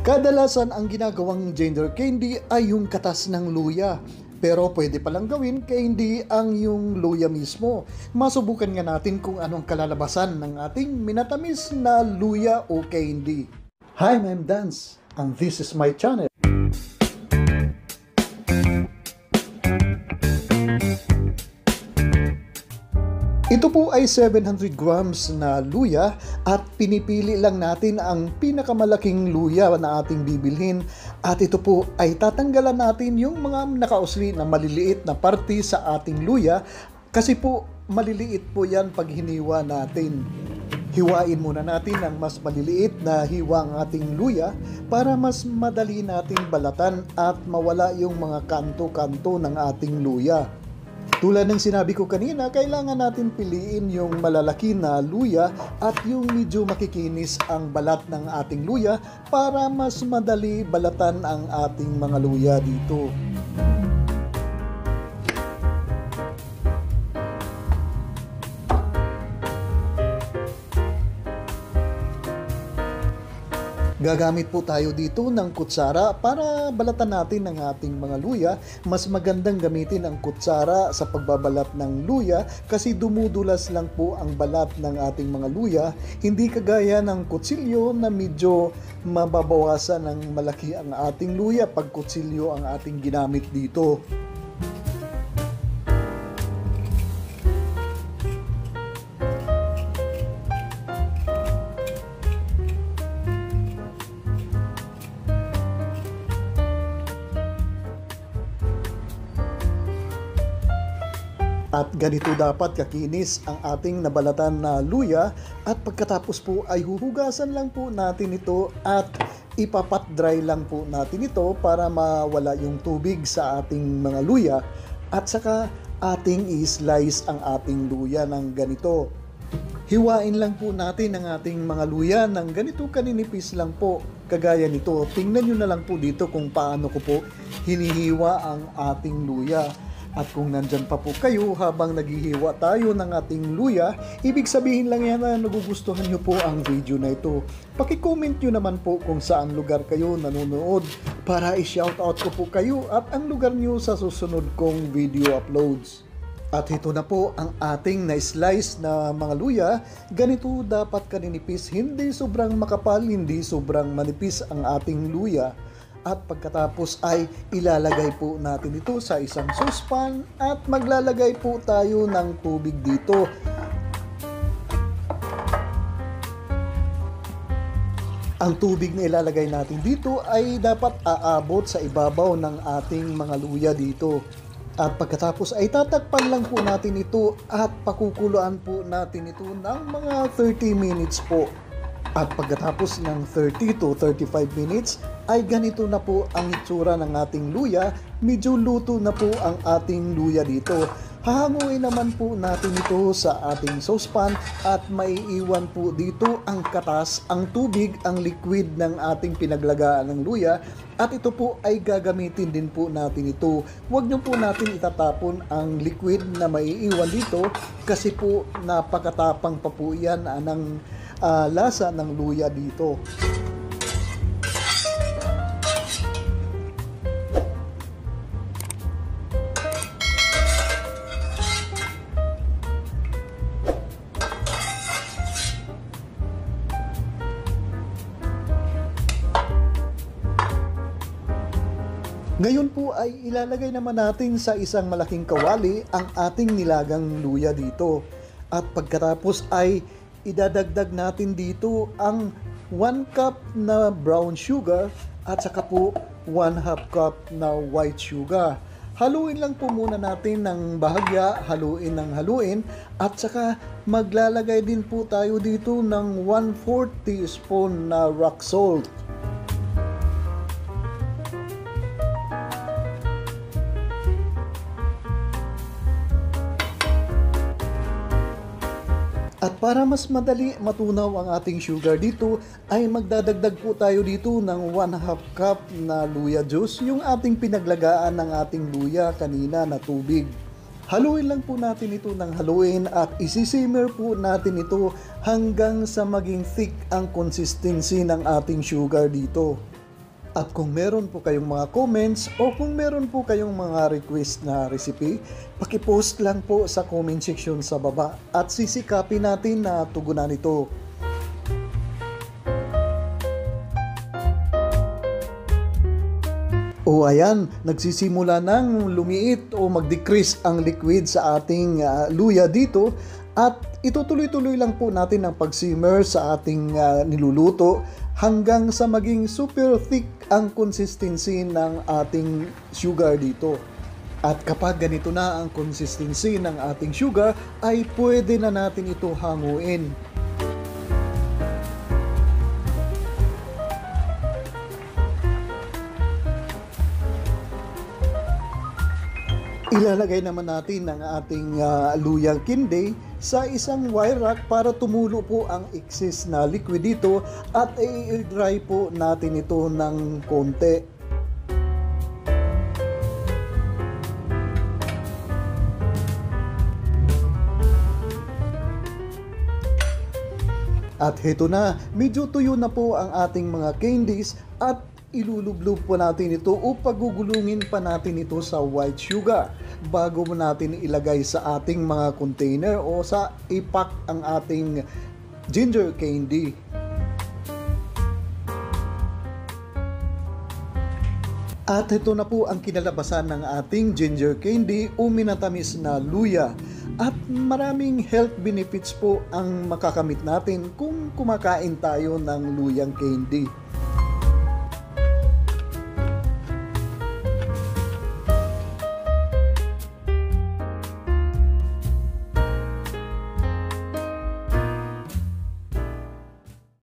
Kadalasan ang ginagawang gender candy ay yung katas ng luya. Pero pwede palang gawin candy ang yung luya mismo. Masubukan nga natin kung anong kalalabasan ng ating minatamis na luya o candy. Hi, I'm Dance, and this is my channel. Ito po ay 700 grams na luya at pinipili lang natin ang pinakamalaking luya na ating bibilhin at ito po ay tatanggalan natin yung mga nakausli na maliliit na parte sa ating luya kasi po maliliit po yan pag hiniwa natin. Hiwain muna natin ang mas maliliit na hiwa ang ating luya para mas madali nating balatan at mawala yung mga kanto-kanto ng ating luya. Tulad ng sinabi ko kanina, kailangan natin piliin yung malalaki na luya at yung medyo makikinis ang balat ng ating luya para mas madali balatan ang ating mga luya dito. Gagamit po tayo dito ng kutsara para balatan natin ang ating mga luya. Mas magandang gamitin ang kutsara sa pagbabalat ng luya kasi dumudulas lang po ang balat ng ating mga luya. Hindi kagaya ng kutsilyo na medyo mababawasan ng malaki ang ating luya pag kutsilyo ang ating ginamit dito. At ganito dapat kakinis ang ating nabalatan na luya at pagkatapos po ay huhugasan lang po natin ito at ipapat dry lang po natin ito para mawala yung tubig sa ating mga luya at saka ating i-slice ang ating luya ng ganito. Hiwain lang po natin ang ating mga luya ng ganito kaninipis lang po kagaya nito. Tingnan nyo na lang po dito kung paano ko po hinihiwa ang ating luya. At kung nandyan pa po kayo habang naghihiwa tayo ng ating luya, ibig sabihin lang yan na nagugustuhan nyo po ang video na ito. Paki-comment nyo naman po kung saan lugar kayo nanonood para i-shoutout ko po kayo at ang lugar nyo sa susunod kong video uploads. At ito na po ang ating na-slice na mga luya. Ganito dapat kaninipis, hindi sobrang makapal, hindi sobrang manipis ang ating luya. At pagkatapos ay ilalagay po natin ito sa isang saucepan at maglalagay po tayo ng tubig dito. Ang tubig na ilalagay natin dito ay dapat aabot sa ibabaw ng ating mga luya dito. At pagkatapos ay tatakpan lang po natin ito at pakukuluan po natin ito ng mga 30 minutes po. At pagkatapos ng 30 to 35 minutes ay ganito na po ang itsura ng ating luya. Medyo luto na po ang ating luya dito. Hahanguin naman po natin ito sa ating saucepan at maiiwan po dito ang katas, ang tubig, ang liquid ng ating pinaglagaan ng luya. At ito po ay gagamitin din po natin ito. Huwag niyo po natin itatapon ang liquid na maiiwan dito kasi po napakatapang pa po yan ng lasa ng luya dito. Ngayon po ay ilalagay naman natin sa isang malaking kawali ang ating nilagang luya dito. At pagkatapos ay idadagdag natin dito ang 1 cup na brown sugar at saka po 1/2 cup na white sugar. Haluin lang po muna natin ng bahagya, haluin ng haluin at saka maglalagay din po tayo dito ng 1/4 teaspoon na rock salt. At para mas madali matunaw ang ating sugar dito, ay magdadagdag po tayo dito ng 1/2 cup na luya juice, yung ating pinaglagaan ng ating luya kanina na tubig. Haluin lang po natin ito ng haluin at isisimmer po natin ito hanggang sa maging thick ang consistency ng ating sugar dito. At kung meron po kayong mga comments o kung meron po kayong mga request na recipe, pakipost lang po sa comment section sa baba at sisikapin natin na tugunan ito. O ayan, nagsisimula nang lumiit o mag-decrease ang liquid sa ating luya dito at itutuloy-tuloy lang po natin ang pag-simmer sa ating niluluto hanggang sa maging super thick ang consistency ng ating sugar dito. At kapag ganito na ang consistency ng ating sugar, ay pwede na natin ito hanguin. Ilalagay naman natin ang ating luyang kinde sa isang wire rack para tumulo po ang excess na liquid dito at i-dry po natin ito ng konti. At heto na, medyo tuyo na po ang ating mga candies at ilulublog po natin ito o pagugulungin pa natin ito sa white sugar bago mo natin ilagay sa ating mga container o sa ipack ang ating ginger candy. At ito na po ang kinalabasan ng ating ginger candy o minatamis na luya. At maraming health benefits po ang makakamit natin kung kumakain tayo ng luyang candy.